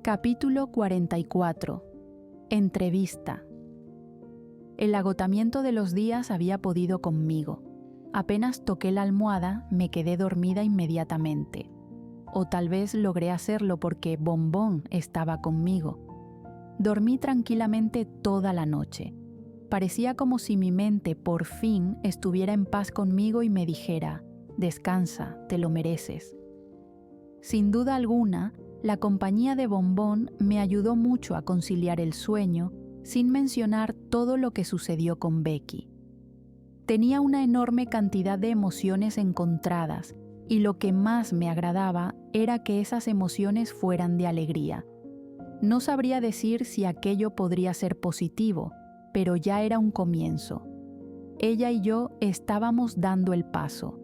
Capítulo 44. Entrevista. El agotamiento de los días había podido conmigo. Apenas toqué la almohada, me quedé dormida inmediatamente. O tal vez logré hacerlo porque Bombón estaba conmigo. Dormí tranquilamente toda la noche. Parecía como si mi mente por fin estuviera en paz conmigo y me dijera: «Descansa, te lo mereces». Sin duda alguna, la compañía de Bombón me ayudó mucho a conciliar el sueño, sin mencionar todo lo que sucedió con Becky. Tenía una enorme cantidad de emociones encontradas, y lo que más me agradaba era que esas emociones fueran de alegría. No sabría decir si aquello podría ser positivo, pero ya era un comienzo. Ella y yo estábamos dando el paso.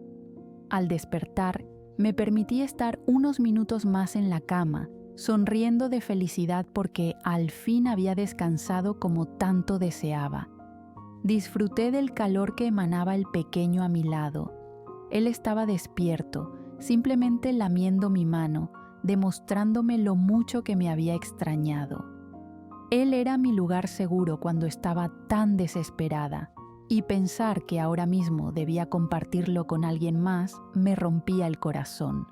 Al despertar, me permití estar unos minutos más en la cama, sonriendo de felicidad porque al fin había descansado como tanto deseaba. Disfruté del calor que emanaba el pequeño a mi lado. Él estaba despierto, simplemente lamiendo mi mano, demostrándome lo mucho que me había extrañado. Él era mi lugar seguro cuando estaba tan desesperada, y pensar que ahora mismo debía compartirlo con alguien más me rompía el corazón.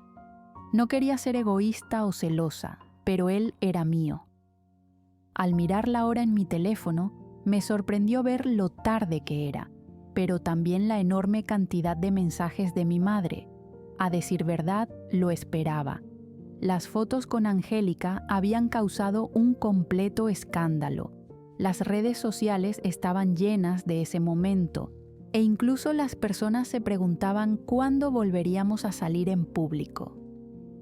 No quería ser egoísta o celosa, pero él era mío. Al mirar la hora en mi teléfono, me sorprendió ver lo tarde que era, pero también la enorme cantidad de mensajes de mi madre. A decir verdad, lo esperaba. Las fotos con Angélica habían causado un completo escándalo. Las redes sociales estaban llenas de ese momento, e incluso las personas se preguntaban cuándo volveríamos a salir en público.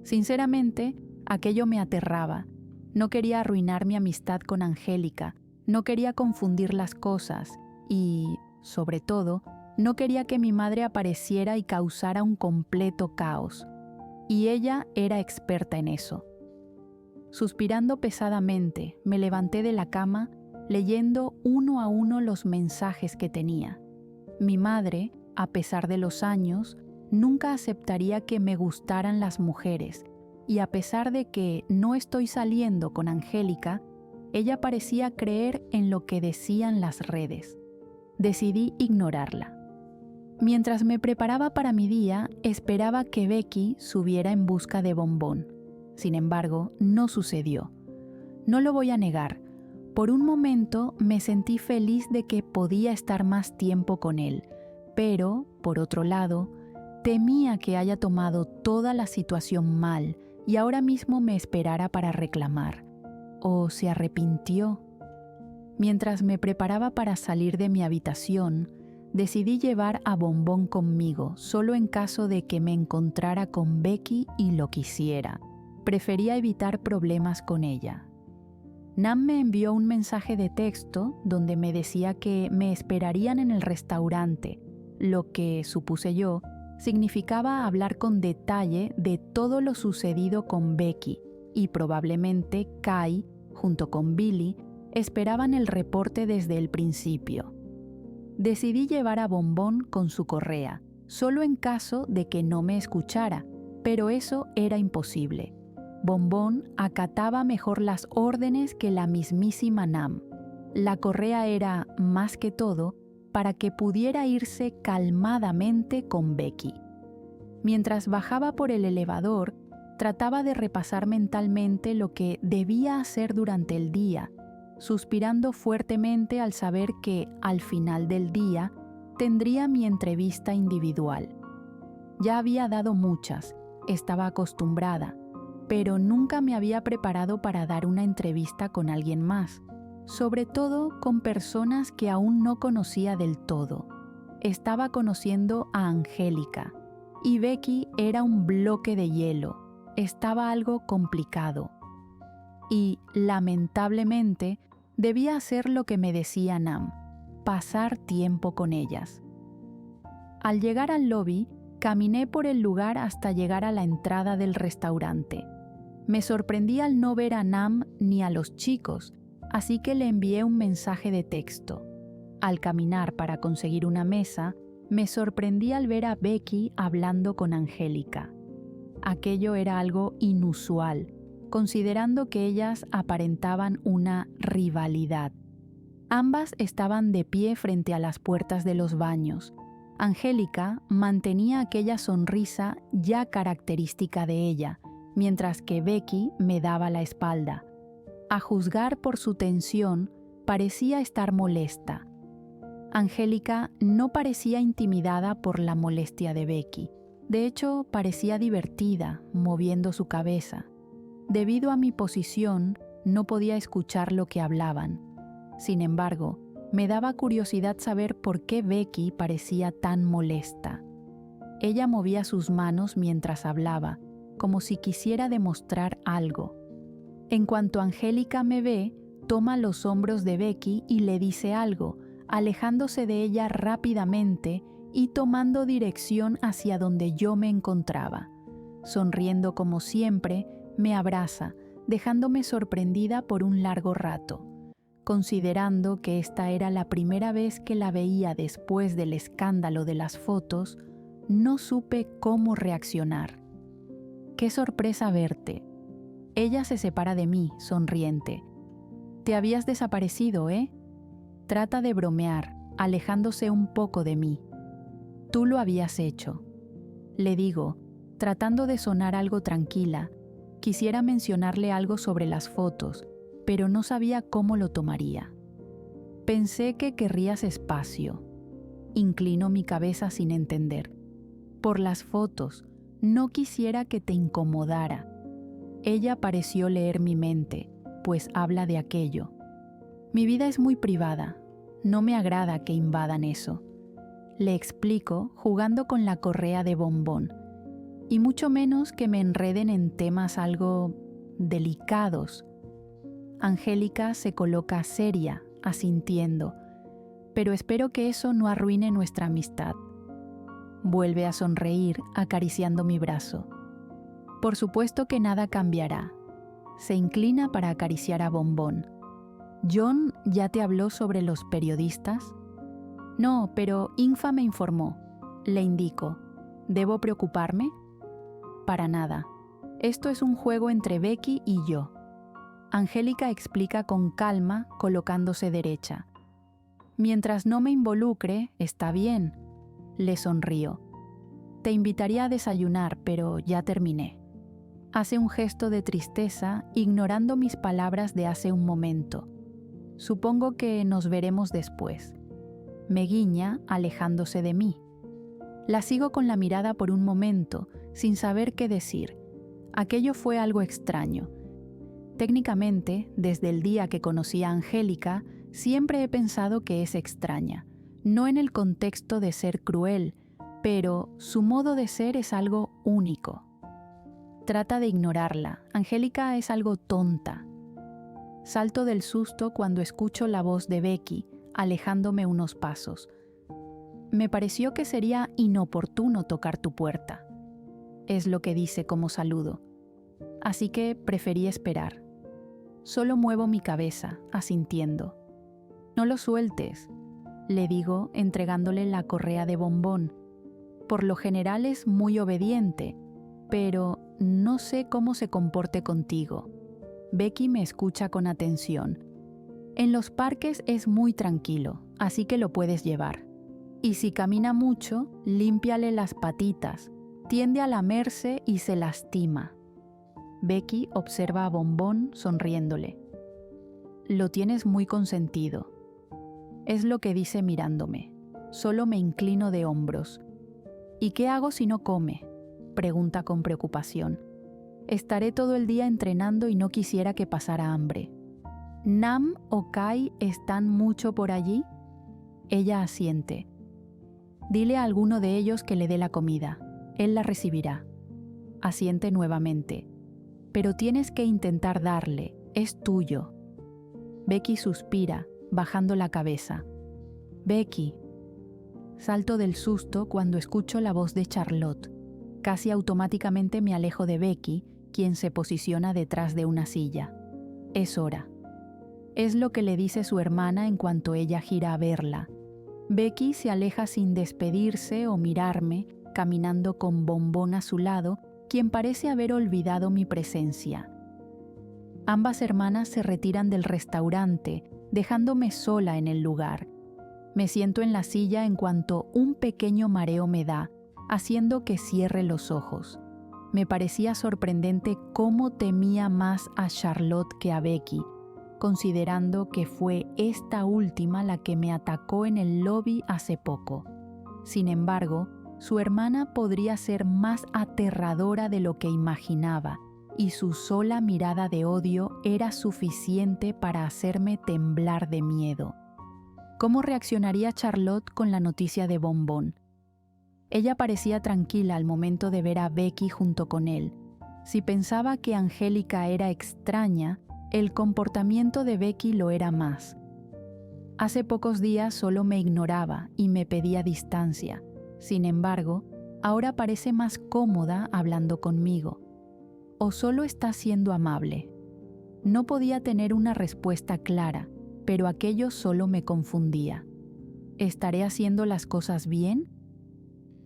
Sinceramente, aquello me aterraba. No quería arruinar mi amistad con Angélica, no quería confundir las cosas y, sobre todo, no quería que mi madre apareciera y causara un completo caos. Y ella era experta en eso. Suspirando pesadamente, me levanté de la cama, leyendo uno a uno los mensajes que tenía. Mi madre, a pesar de los años, nunca aceptaría que me gustaran las mujeres, y a pesar de que no estoy saliendo con Angélica, ella parecía creer en lo que decían las redes. Decidí ignorarla. Mientras me preparaba para mi día, esperaba que Becky subiera en busca de Bombón. Sin embargo, no sucedió. No lo voy a negar. Por un momento me sentí feliz de que podía estar más tiempo con él, pero, por otro lado, temía que haya tomado toda la situación mal y ahora mismo me esperara para reclamar. ¿O se arrepintió? Mientras me preparaba para salir de mi habitación, decidí llevar a Bombón conmigo, solo en caso de que me encontrara con Becky y lo quisiera. Prefería evitar problemas con ella. Nam me envió un mensaje de texto donde me decía que me esperarían en el restaurante, lo que, supuse yo, significaba hablar con detalle de todo lo sucedido con Becky, y probablemente Kai, junto con Billy, esperaban el reporte desde el principio. Decidí llevar a Bombón con su correa, solo en caso de que no me escuchara, pero eso era imposible. Bombón acataba mejor las órdenes que la mismísima Nam. La correa era, más que todo, para que pudiera irse calmadamente con Becky. Mientras bajaba por el elevador, trataba de repasar mentalmente lo que debía hacer durante el día, suspirando fuertemente al saber que, al final del día, tendría mi entrevista individual. Ya había dado muchas, estaba acostumbrada, pero nunca me había preparado para dar una entrevista con alguien más, sobre todo con personas que aún no conocía del todo. Estaba conociendo a Angélica, y Becky era un bloque de hielo, estaba algo complicado. Y, lamentablemente, debía hacer lo que me decía Nam, pasar tiempo con ellas. Al llegar al lobby, caminé por el lugar hasta llegar a la entrada del restaurante. Me sorprendí al no ver a Nam ni a los chicos, así que le envié un mensaje de texto. Al caminar para conseguir una mesa, me sorprendí al ver a Becky hablando con Angélica. Aquello era algo inusual, considerando que ellas aparentaban una rivalidad. Ambas estaban de pie frente a las puertas de los baños. Angélica mantenía aquella sonrisa ya característica de ella, mientras que Becky me daba la espalda. A juzgar por su tensión, parecía estar molesta. Angélica no parecía intimidada por la molestia de Becky. De hecho, parecía divertida, moviendo su cabeza. Debido a mi posición, no podía escuchar lo que hablaban. Sin embargo, me daba curiosidad saber por qué Becky parecía tan molesta. Ella movía sus manos mientras hablaba, como si quisiera demostrar algo. En cuanto Angélica me ve, toma los hombros de Becky y le dice algo, alejándose de ella rápidamente y tomando dirección hacia donde yo me encontraba. Sonriendo como siempre, me abraza, dejándome sorprendida por un largo rato. Considerando que esta era la primera vez que la veía después del escándalo de las fotos, no supe cómo reaccionar. ¡Qué sorpresa verte! Ella se separa de mí, sonriente. Te habías desaparecido, ¿eh? Trata de bromear, alejándose un poco de mí. Tú lo habías hecho. Le digo, tratando de sonar algo tranquila. Quisiera mencionarle algo sobre las fotos, pero no sabía cómo lo tomaría. Pensé que querrías espacio. Inclino mi cabeza sin entender. Por las fotos, no quisiera que te incomodara. Ella pareció leer mi mente, pues habla de aquello. Mi vida es muy privada. No me agrada que invadan eso. Le explico jugando con la correa de bombón. Y mucho menos que me enreden en temas algo delicados. Angélica se coloca seria, asintiendo, pero espero que eso no arruine nuestra amistad. Vuelve a sonreír, acariciando mi brazo. Por supuesto que nada cambiará. Se inclina para acariciar a Bombón. ¿John ya te habló sobre los periodistas? No, pero Infa me informó. Le indico. ¿Debo preocuparme? Para nada. Esto es un juego entre Becky y yo. Angélica explica con calma, colocándose derecha. Mientras no me involucre, está bien. Le sonrío. Te invitaría a desayunar, pero ya terminé. Hace un gesto de tristeza, ignorando mis palabras de hace un momento. Supongo que nos veremos después. Me guiña, alejándose de mí. La sigo con la mirada por un momento, sin saber qué decir. Aquello fue algo extraño. Técnicamente, desde el día que conocí a Angélica, siempre he pensado que es extraña, no en el contexto de ser cruel, pero su modo de ser es algo único. Trata de ignorarla. Angélica es algo tonta. Salto del susto cuando escucho la voz de Becky, alejándome unos pasos. Me pareció que sería inoportuno tocar tu puerta. Es lo que dice como saludo. Así que preferí esperar. Solo muevo mi cabeza, asintiendo. No lo sueltes, le digo, entregándole la correa de bombón. Por lo general es muy obediente, pero no sé cómo se comporte contigo. Becky me escucha con atención. En los parques es muy tranquilo, así que lo puedes llevar. Y si camina mucho, límpiale las patitas, tiende a lamerse y se lastima. Becky observa a Bombón sonriéndole. Lo tienes muy consentido. Es lo que dice mirándome. Solo me inclino de hombros. ¿Y qué hago si no come?, pregunta con preocupación. Estaré todo el día entrenando y no quisiera que pasara hambre. ¿Nam o Kai están mucho por allí? Ella asiente. Dile a alguno de ellos que le dé la comida. Él la recibirá. Asiente nuevamente. Pero tienes que intentar darle. Es tuyo. Becky suspira, bajando la cabeza. Becky. Salto del susto cuando escucho la voz de Charlotte. Casi automáticamente me alejo de Becky, quien se posiciona detrás de una silla. Es hora. Es lo que le dice su hermana en cuanto ella gira a verla. Becky se aleja sin despedirse o mirarme, caminando con Bombón a su lado, quien parece haber olvidado mi presencia. Ambas hermanas se retiran del restaurante, dejándome sola en el lugar. Me siento en la silla en cuanto un pequeño mareo me da, haciendo que cierre los ojos. Me parecía sorprendente cómo temía más a Charlotte que a Becky, considerando que fue esta última la que me atacó en el lobby hace poco. Sin embargo, su hermana podría ser más aterradora de lo que imaginaba, y su sola mirada de odio era suficiente para hacerme temblar de miedo. ¿Cómo reaccionaría Charlotte con la noticia de Bombón? Ella parecía tranquila al momento de ver a Becky junto con él. Si pensaba que Angélica era extraña, el comportamiento de Becky lo era más. Hace pocos días solo me ignoraba y me pedía distancia. Sin embargo, ahora parece más cómoda hablando conmigo. ¿O solo está siendo amable? No podía tener una respuesta clara, pero aquello solo me confundía. ¿Estaré haciendo las cosas bien?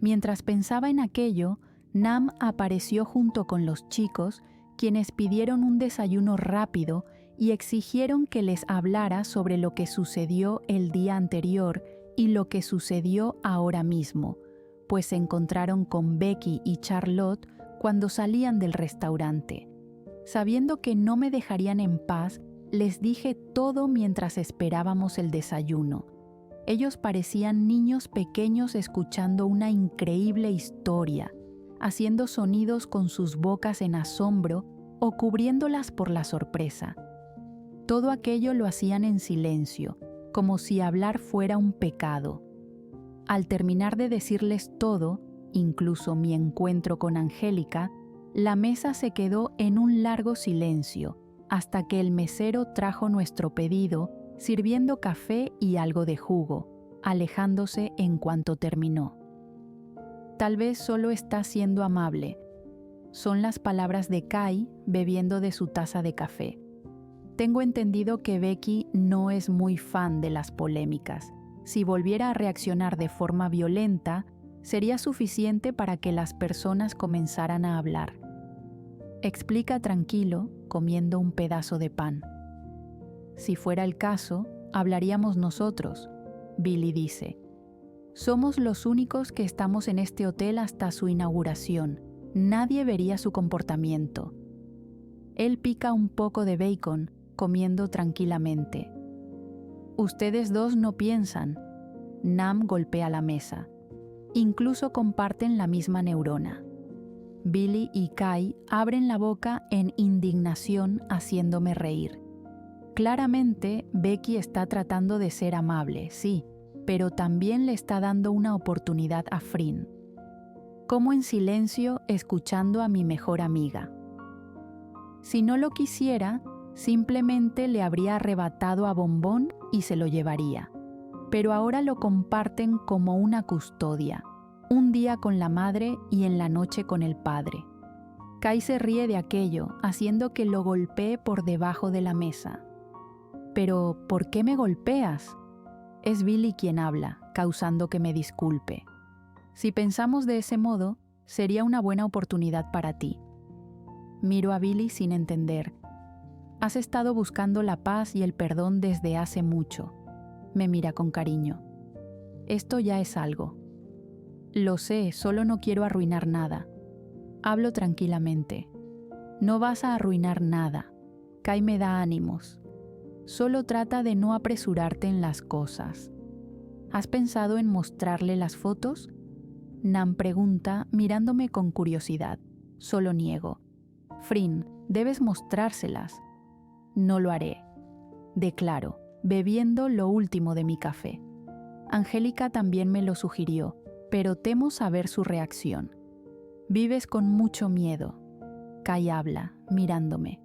Mientras pensaba en aquello, Nam apareció junto con los chicos, quienes pidieron un desayuno rápido y exigieron que les hablara sobre lo que sucedió el día anterior y lo que sucedió ahora mismo, pues se encontraron con Becky y Charlotte cuando salían del restaurante. Sabiendo que no me dejarían en paz, les dije todo mientras esperábamos el desayuno. Ellos parecían niños pequeños escuchando una increíble historia, haciendo sonidos con sus bocas en asombro o cubriéndolas por la sorpresa. Todo aquello lo hacían en silencio, como si hablar fuera un pecado. Al terminar de decirles todo, incluso mi encuentro con Angélica, la mesa se quedó en un largo silencio, hasta que el mesero trajo nuestro pedido, sirviendo café y algo de jugo, alejándose en cuanto terminó. Tal vez solo está siendo amable. Son las palabras de Kai bebiendo de su taza de café. Tengo entendido que Becky no es muy fan de las polémicas. Si volviera a reaccionar de forma violenta, sería suficiente para que las personas comenzaran a hablar. Explica tranquilo, comiendo un pedazo de pan. Si fuera el caso, hablaríamos nosotros, Billy dice. Somos los únicos que estamos en este hotel hasta su inauguración. Nadie vería su comportamiento. Él pica un poco de bacon, comiendo tranquilamente. Ustedes dos no piensan. Nam golpea la mesa. Incluso comparten la misma neurona. Billy y Kai abren la boca en indignación, haciéndome reír. Claramente, Becky está tratando de ser amable, sí, pero también le está dando una oportunidad a Frin. Como en silencio, escuchando a mi mejor amiga. Si no lo quisiera, simplemente le habría arrebatado a Bombón y se lo llevaría. Pero ahora lo comparten como una custodia, un día con la madre y en la noche con el padre. Kai se ríe de aquello, haciendo que lo golpee por debajo de la mesa. Pero, ¿por qué me golpeas? Es Billy quien habla, causando que me disculpe. Si pensamos de ese modo, sería una buena oportunidad para ti. Miro a Billy sin entender. Has estado buscando la paz y el perdón desde hace mucho. Me mira con cariño. Esto ya es algo. Lo sé, solo no quiero arruinar nada. Hablo tranquilamente. No vas a arruinar nada. Kai me da ánimos. Solo trata de no apresurarte en las cosas. ¿Has pensado en mostrarle las fotos? Nam pregunta, mirándome con curiosidad. Solo niego. Frin, debes mostrárselas. No lo haré. Declaro, bebiendo lo último de mi café. Angélica también me lo sugirió, pero temo saber su reacción. Vives con mucho miedo. Kai habla, mirándome.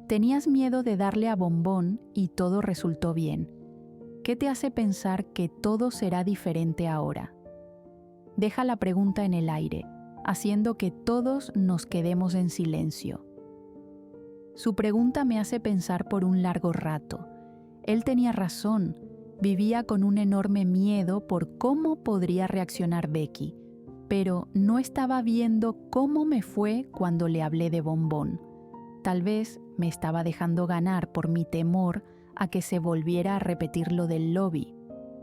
Tenías miedo de darle a Bombón y todo resultó bien. ¿Qué te hace pensar que todo será diferente ahora? Deja la pregunta en el aire, haciendo que todos nos quedemos en silencio. Su pregunta me hace pensar por un largo rato. Él tenía razón, vivía con un enorme miedo por cómo podría reaccionar Becky, pero no estaba viendo cómo me fue cuando le hablé de Bombón. Tal vez me estaba dejando ganar por mi temor a que se volviera a repetir lo del lobby.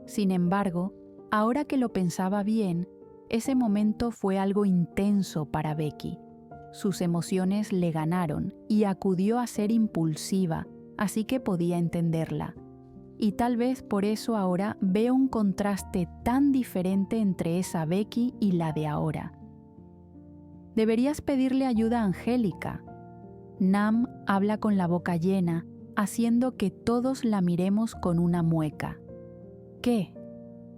Sin embargo, ahora que lo pensaba bien, ese momento fue algo intenso para Becky. Sus emociones le ganaron y acudió a ser impulsiva, así que podía entenderla. Y tal vez por eso ahora veo un contraste tan diferente entre esa Becky y la de ahora. Deberías pedirle ayuda a Angélica. Nam habla con la boca llena, haciendo que todos la miremos con una mueca. ¿Qué?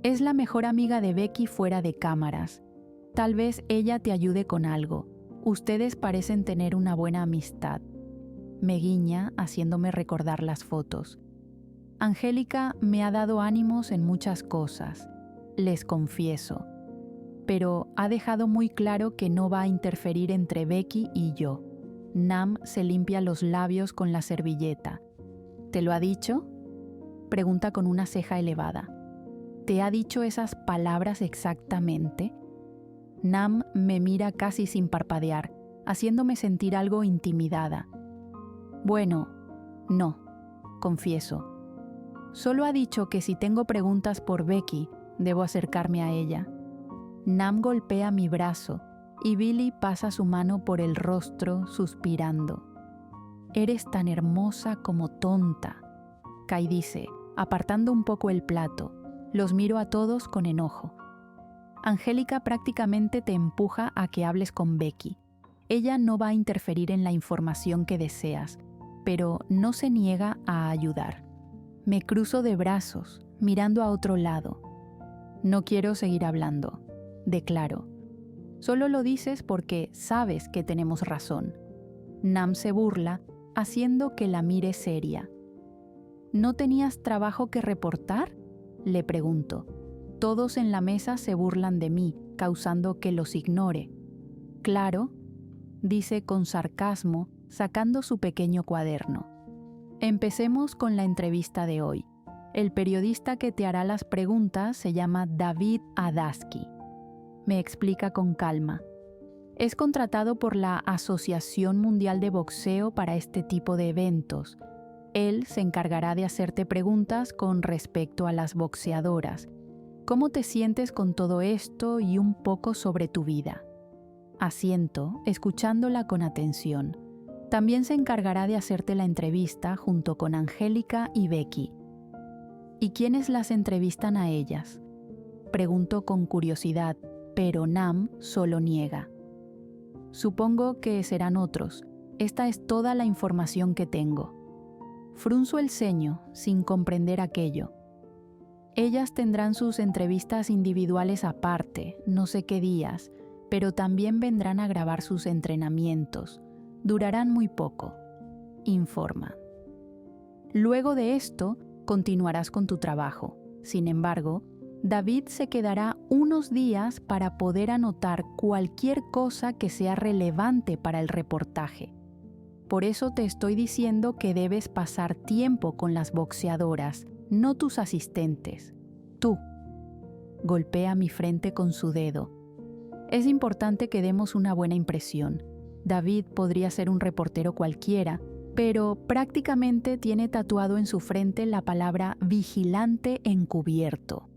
Es la mejor amiga de Becky fuera de cámaras. Tal vez ella te ayude con algo. Ustedes parecen tener una buena amistad. Me guiña, haciéndome recordar las fotos. Angélica me ha dado ánimos en muchas cosas, les confieso, pero ha dejado muy claro que no va a interferir entre Becky y yo. Nam se limpia los labios con la servilleta. ¿Te lo ha dicho? Pregunta con una ceja elevada. ¿Te ha dicho esas palabras exactamente? Nam me mira casi sin parpadear, haciéndome sentir algo intimidada. Bueno, no, confieso. Solo ha dicho que si tengo preguntas por Becky, debo acercarme a ella. Nam golpea mi brazo y Billy pasa su mano por el rostro suspirando. Eres tan hermosa como tonta, Kai dice, apartando un poco el plato. Los miro a todos con enojo. Angélica prácticamente te empuja a que hables con Becky. Ella no va a interferir en la información que deseas, pero no se niega a ayudar. Me cruzo de brazos, mirando a otro lado. No quiero seguir hablando, declaro. Solo lo dices porque sabes que tenemos razón. Nam se burla, haciendo que la mire seria. ¿No tenías trabajo que reportar?, le pregunto. Todos en la mesa se burlan de mí, causando que los ignore. Claro, dice con sarcasmo, sacando su pequeño cuaderno. Empecemos con la entrevista de hoy. El periodista que te hará las preguntas se llama David Adaski. Me explica con calma. Es contratado por la Asociación Mundial de Boxeo para este tipo de eventos. Él se encargará de hacerte preguntas con respecto a las boxeadoras. ¿Cómo te sientes con todo esto y un poco sobre tu vida? Asiento, escuchándola con atención. También se encargará de hacerte la entrevista junto con Angélica y Becky. ¿Y quiénes las entrevistan a ellas?, pregunto con curiosidad, pero Nam solo niega. Supongo que serán otros. Esta es toda la información que tengo. Frunzo el ceño, sin comprender aquello. Ellas tendrán sus entrevistas individuales aparte, no sé qué días, pero también vendrán a grabar sus entrenamientos. Durarán muy poco, informa. Luego de esto, continuarás con tu trabajo. Sin embargo, David se quedará unos días para poder anotar cualquier cosa que sea relevante para el reportaje. Por eso te estoy diciendo que debes pasar tiempo con las boxeadoras, no tus asistentes. Tú. Golpea mi frente con su dedo. Es importante que demos una buena impresión. David podría ser un reportero cualquiera, pero prácticamente tiene tatuado en su frente la palabra vigilante encubierto.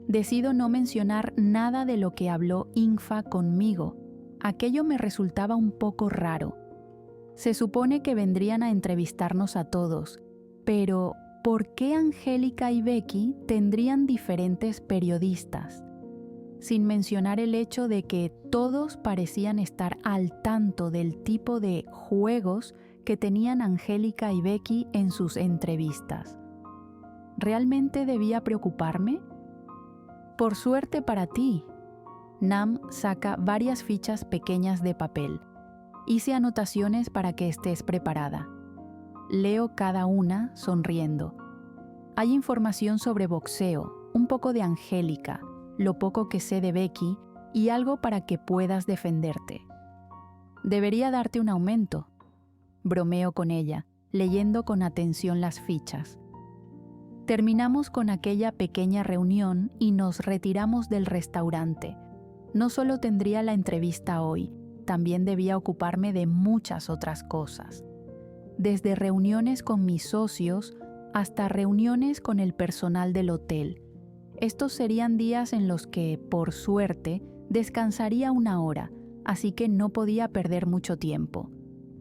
Decido no mencionar nada de lo que habló Infa conmigo. Aquello me resultaba un poco raro. Se supone que vendrían a entrevistarnos a todos, pero ¿por qué Angélica y Becky tendrían diferentes periodistas? Sin mencionar el hecho de que todos parecían estar al tanto del tipo de juegos que tenían Angélica y Becky en sus entrevistas. ¿Realmente debía preocuparme? Por suerte para ti. Nam saca varias fichas pequeñas de papel. Hice anotaciones para que estés preparada. Leo cada una sonriendo. Hay información sobre boxeo, un poco de Angélica, lo poco que sé de Becky y algo para que puedas defenderte. Debería darte un aumento. Bromeo con ella, leyendo con atención las fichas. Terminamos con aquella pequeña reunión y nos retiramos del restaurante. No solo tendría la entrevista hoy, también debía ocuparme de muchas otras cosas, desde reuniones con mis socios hasta reuniones con el personal del hotel. Estos serían días en los que, por suerte, descansaría una hora, así que no podía perder mucho tiempo.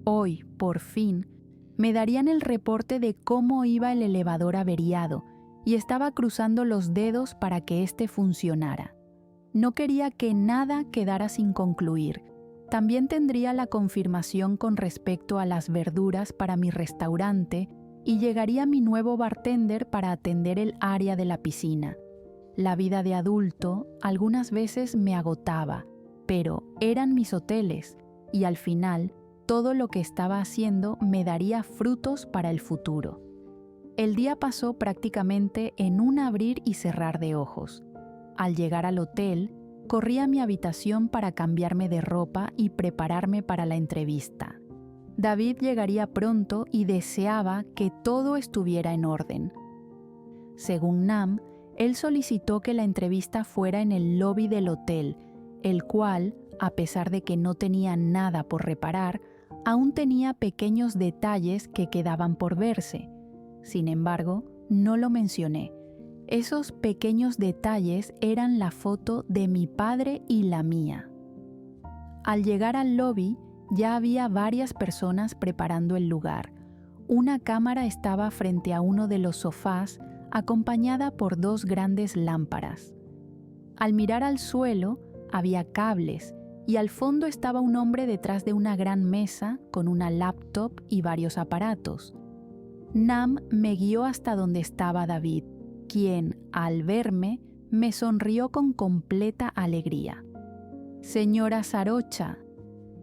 Hoy, por fin, me darían el reporte de cómo iba el elevador averiado y estaba cruzando los dedos para que éste funcionara. No quería que nada quedara sin concluir. También tendría la confirmación con respecto a las verduras para mi restaurante y llegaría mi nuevo bartender para atender el área de la piscina. La vida de adulto algunas veces me agotaba, pero eran mis hoteles y al final todo lo que estaba haciendo me daría frutos para el futuro. El día pasó prácticamente en un abrir y cerrar de ojos. Al llegar al hotel, corrí a mi habitación para cambiarme de ropa y prepararme para la entrevista. David llegaría pronto y deseaba que todo estuviera en orden. Según Nam, él solicitó que la entrevista fuera en el lobby del hotel, el cual, a pesar de que no tenía nada por reparar, aún tenía pequeños detalles que quedaban por verse. Sin embargo, no lo mencioné. Esos pequeños detalles eran la foto de mi padre y la mía. Al llegar al lobby, ya había varias personas preparando el lugar. Una cámara estaba frente a uno de los sofás, acompañada por 2 grandes lámparas. Al mirar al suelo, había cables y al fondo estaba un hombre detrás de una gran mesa con una laptop y varios aparatos. Nam me guió hasta donde estaba David, quien, al verme, me sonrió con completa alegría. «Señora Sarocha»,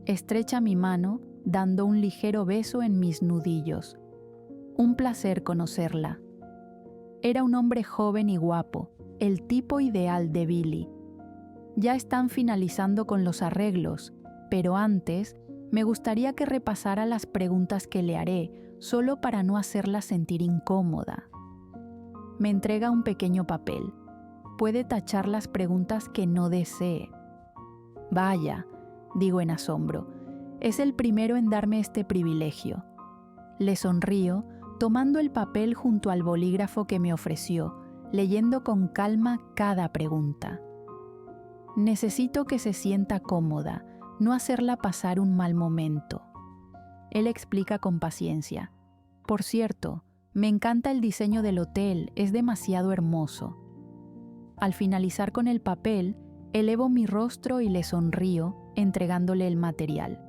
estrecha mi mano, dando un ligero beso en mis nudillos. «Un placer conocerla». Era un hombre joven y guapo, el tipo ideal de Billy. Ya están finalizando con los arreglos, pero antes me gustaría que repasara las preguntas que le haré, solo para no hacerla sentir incómoda. Me entrega un pequeño papel. Puede tachar las preguntas que no desee. «Vaya», digo en asombro, «es el primero en darme este privilegio». Le sonrío, tomando el papel junto al bolígrafo que me ofreció, leyendo con calma cada pregunta. «Necesito que se sienta cómoda, no hacerla pasar un mal momento». Él explica con paciencia. «Por cierto, me encanta el diseño del hotel, es demasiado hermoso». Al finalizar con el papel, elevo mi rostro y le sonrío, entregándole el material.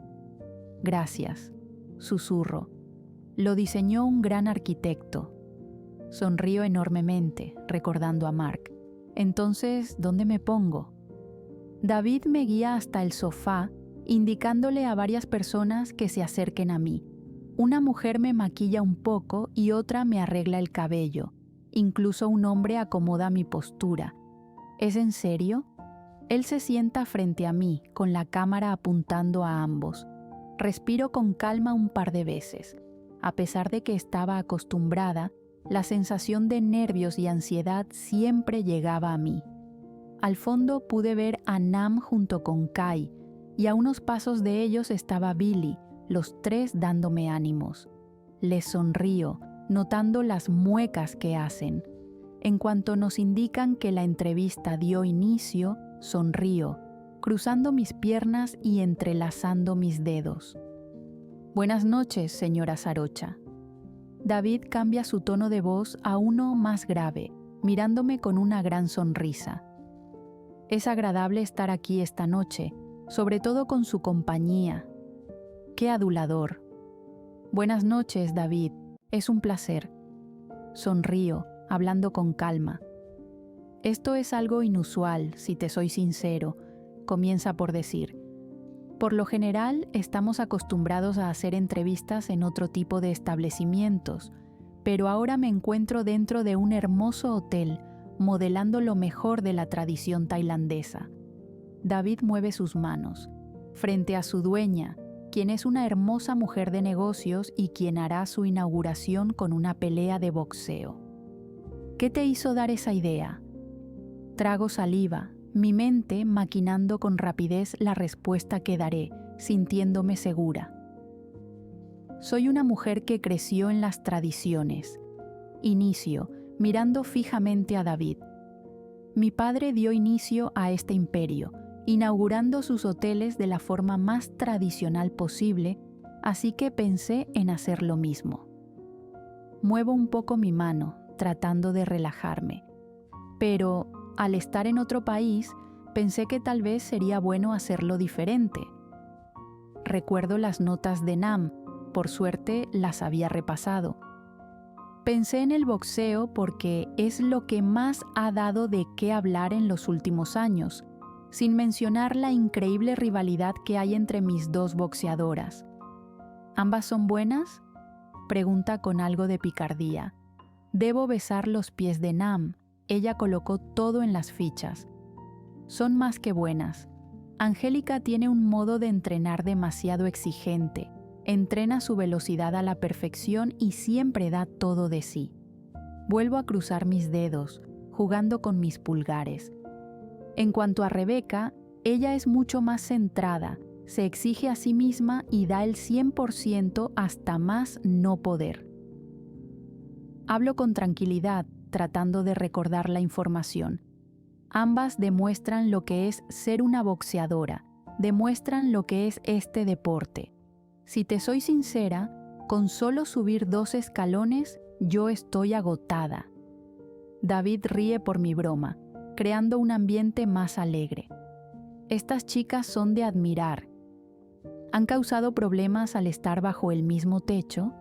«Gracias», susurro. «Lo diseñó un gran arquitecto». Sonrío enormemente, recordando a Mark. «Entonces, ¿dónde me pongo?» David me guía hasta el sofá, indicándole a varias personas que se acerquen a mí. Una mujer me maquilla un poco y otra me arregla el cabello. Incluso un hombre acomoda mi postura. ¿Es en serio? Él se sienta frente a mí, con la cámara apuntando a ambos. Respiro con calma un par de veces. A pesar de que estaba acostumbrada, la sensación de nervios y ansiedad siempre llegaba a mí. Al fondo pude ver a Nam junto con Kai, y a unos pasos de ellos estaba Billy, los 3 dándome ánimos. Les sonrío, notando las muecas que hacen. En cuanto nos indican que la entrevista dio inicio, sonrío, cruzando mis piernas y entrelazando mis dedos. «Buenas noches, señora Sarocha». David cambia su tono de voz a uno más grave, mirándome con una gran sonrisa. «Es agradable estar aquí esta noche, sobre todo con su compañía». «Qué adulador». «Buenas noches, David, es un placer». Sonrío, hablando con calma. «Esto es algo inusual, si te soy sincero», comienza por decir. «Por lo general, estamos acostumbrados a hacer entrevistas en otro tipo de establecimientos, pero ahora me encuentro dentro de un hermoso hotel, modelando lo mejor de la tradición tailandesa». David mueve sus manos, frente a su dueña, quien es una hermosa mujer de negocios y quien hará su inauguración con una pelea de boxeo. «¿Qué te hizo dar esa idea?» Trago saliva, mi mente maquinando con rapidez la respuesta que daré, sintiéndome segura. Soy una mujer que creció en las tradiciones. Inicio, mirando fijamente a David. Mi padre dio inicio a este imperio, inaugurando sus hoteles de la forma más tradicional posible, así que pensé en hacer lo mismo. Muevo un poco mi mano, tratando de relajarme. Pero, al estar en otro país, pensé que tal vez sería bueno hacerlo diferente. Recuerdo las notas de Nam, por suerte las había repasado. Pensé en el boxeo porque es lo que más ha dado de qué hablar en los últimos años, sin mencionar la increíble rivalidad que hay entre mis dos boxeadoras. ¿Ambas son buenas?, pregunta con algo de picardía. Debo besar los pies de Nam. Ella colocó todo en las fichas. Son más que buenas. Angélica tiene un modo de entrenar demasiado exigente. Entrena su velocidad a la perfección y siempre da todo de sí. Vuelvo a cruzar mis dedos, jugando con mis pulgares. En cuanto a Rebeca, ella es mucho más centrada, se exige a sí misma y da el 100% hasta más no poder. Hablo con tranquilidad, tratando de recordar la información. Ambas demuestran lo que es ser una boxeadora, demuestran lo que es este deporte. Si te soy sincera, con solo subir 2 escalones, yo estoy agotada. David ríe por mi broma, creando un ambiente más alegre. Estas chicas son de admirar. ¿Han causado problemas al estar bajo el mismo techo?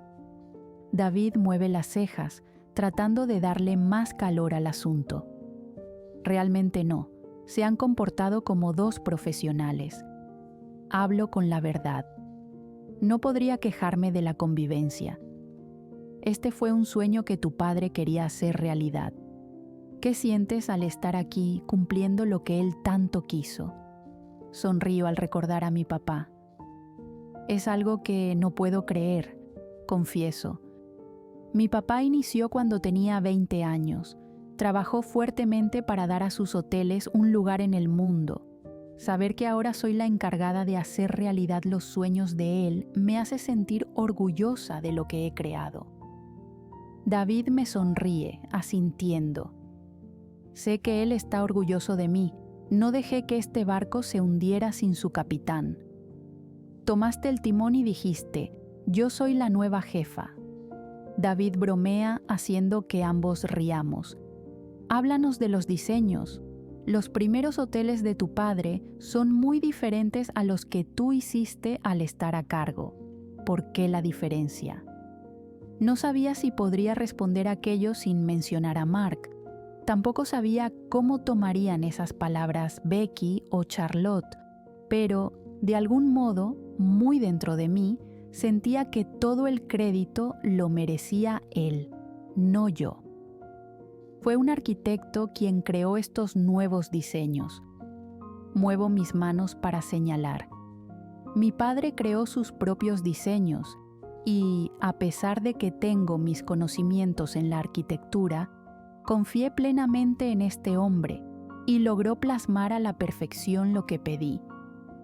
David mueve las cejas, tratando de darle más calor al asunto. Realmente no, se han comportado como 2 profesionales. Hablo con la verdad. No podría quejarme de la convivencia. Este fue un sueño que tu padre quería hacer realidad. ¿Qué sientes al estar aquí cumpliendo lo que él tanto quiso? Sonrío al recordar a mi papá. Es algo que no puedo creer, confieso. Mi papá inició cuando tenía 20 años. Trabajó fuertemente para dar a sus hoteles un lugar en el mundo. Saber que ahora soy la encargada de hacer realidad los sueños de él me hace sentir orgullosa de lo que he creado. David me sonríe, asintiendo. Sé que él está orgulloso de mí. No dejé que este barco se hundiera sin su capitán. Tomaste el timón y dijiste, yo soy la nueva jefa. David bromea haciendo que ambos riamos. Háblanos de los diseños. Los primeros hoteles de tu padre son muy diferentes a los que tú hiciste al estar a cargo. ¿Por qué la diferencia? No sabía si podría responder aquello sin mencionar a Mark. Tampoco sabía cómo tomarían esas palabras Becky o Charlotte, pero, de algún modo, muy dentro de mí, sentía que todo el crédito lo merecía él, no yo. Fue un arquitecto quien creó estos nuevos diseños. Muevo mis manos para señalar. Mi padre creó sus propios diseños y, a pesar de que tengo mis conocimientos en la arquitectura, confié plenamente en este hombre y logró plasmar a la perfección lo que pedí.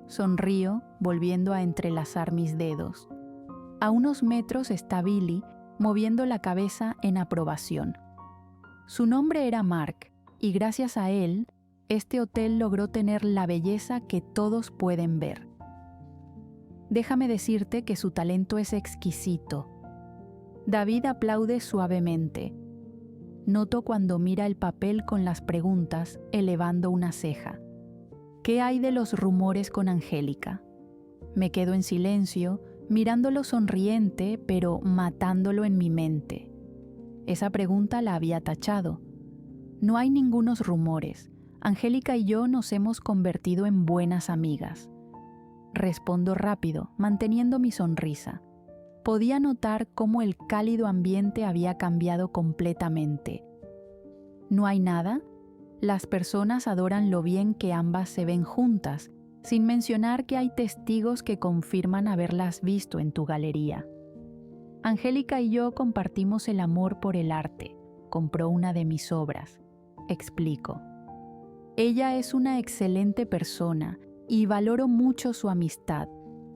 Sonrío, volviendo a entrelazar mis dedos. A unos metros está Billy, moviendo la cabeza en aprobación. Su nombre era Mark, y gracias a él, este hotel logró tener la belleza que todos pueden ver. Déjame decirte que su talento es exquisito. David aplaude suavemente. Noto cuando mira el papel con las preguntas, elevando una ceja. ¿Qué hay de los rumores con Angélica? Me quedo en silencio, mirándolo sonriente, pero matándolo en mi mente. Esa pregunta la había tachado. No hay ningunos rumores. Angélica y yo nos hemos convertido en buenas amigas. Respondo rápido, manteniendo mi sonrisa. Podía notar cómo el cálido ambiente había cambiado completamente. ¿No hay nada? Las personas adoran lo bien que ambas se ven juntas, sin mencionar que hay testigos que confirman haberlas visto en tu galería. Angélica y yo compartimos el amor por el arte. Compró una de mis obras. Explico. Ella es una excelente persona y valoro mucho su amistad.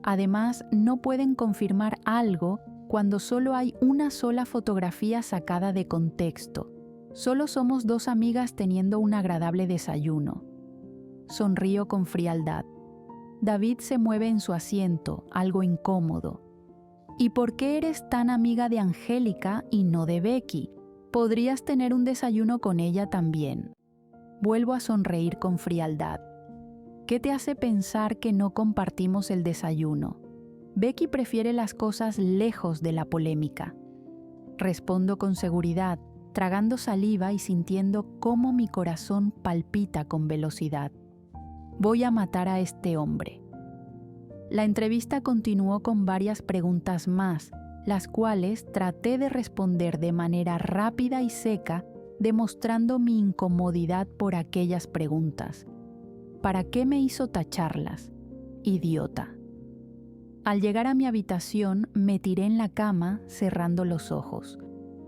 Además, no pueden confirmar algo cuando solo hay una sola fotografía sacada de contexto. Solo somos dos amigas teniendo un agradable desayuno. Sonrío con frialdad. David se mueve en su asiento, algo incómodo. ¿Y por qué eres tan amiga de Angélica y no de Becky? Podrías tener un desayuno con ella también. Vuelvo a sonreír con frialdad. ¿Qué te hace pensar que no compartimos el desayuno? Becky prefiere las cosas lejos de la polémica. Respondo con seguridad, tragando saliva y sintiendo cómo mi corazón palpita con velocidad. Voy a matar a este hombre. La entrevista continuó con varias preguntas más, las cuales traté de responder de manera rápida y seca, demostrando mi incomodidad por aquellas preguntas. ¿Para qué me hizo tacharlas? Idiota. Al llegar a mi habitación, me tiré en la cama, cerrando los ojos.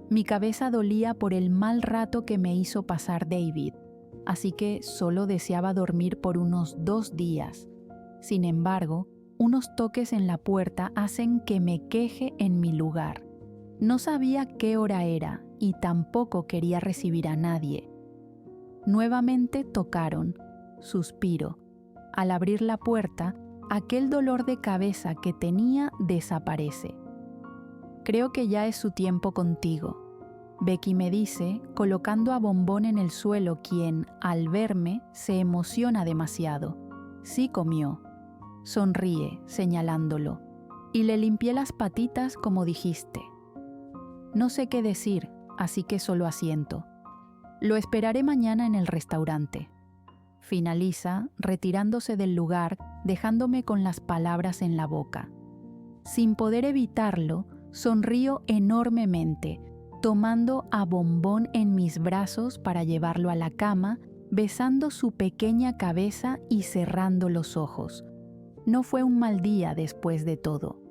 Mi cabeza dolía por el mal rato que me hizo pasar David, así que solo deseaba dormir por unos 2 días. Sin embargo, unos toques en la puerta hacen que me queje en mi lugar. No sabía qué hora era y tampoco quería recibir a nadie. Nuevamente tocaron. Suspiro. Al abrir la puerta, aquel dolor de cabeza que tenía desaparece. Creo que ya es su tiempo contigo. Becky me dice, colocando a Bombón en el suelo, quien, al verme, se emociona demasiado. Sí comió. Sonríe, señalándolo, y le limpié las patitas como dijiste. No sé qué decir, así que solo asiento. Lo esperaré mañana en el restaurante. Finaliza, retirándose del lugar, dejándome con las palabras en la boca. Sin poder evitarlo, sonrío enormemente, tomando a Bombón en mis brazos para llevarlo a la cama, besando su pequeña cabeza y cerrando los ojos. No fue un mal día después de todo.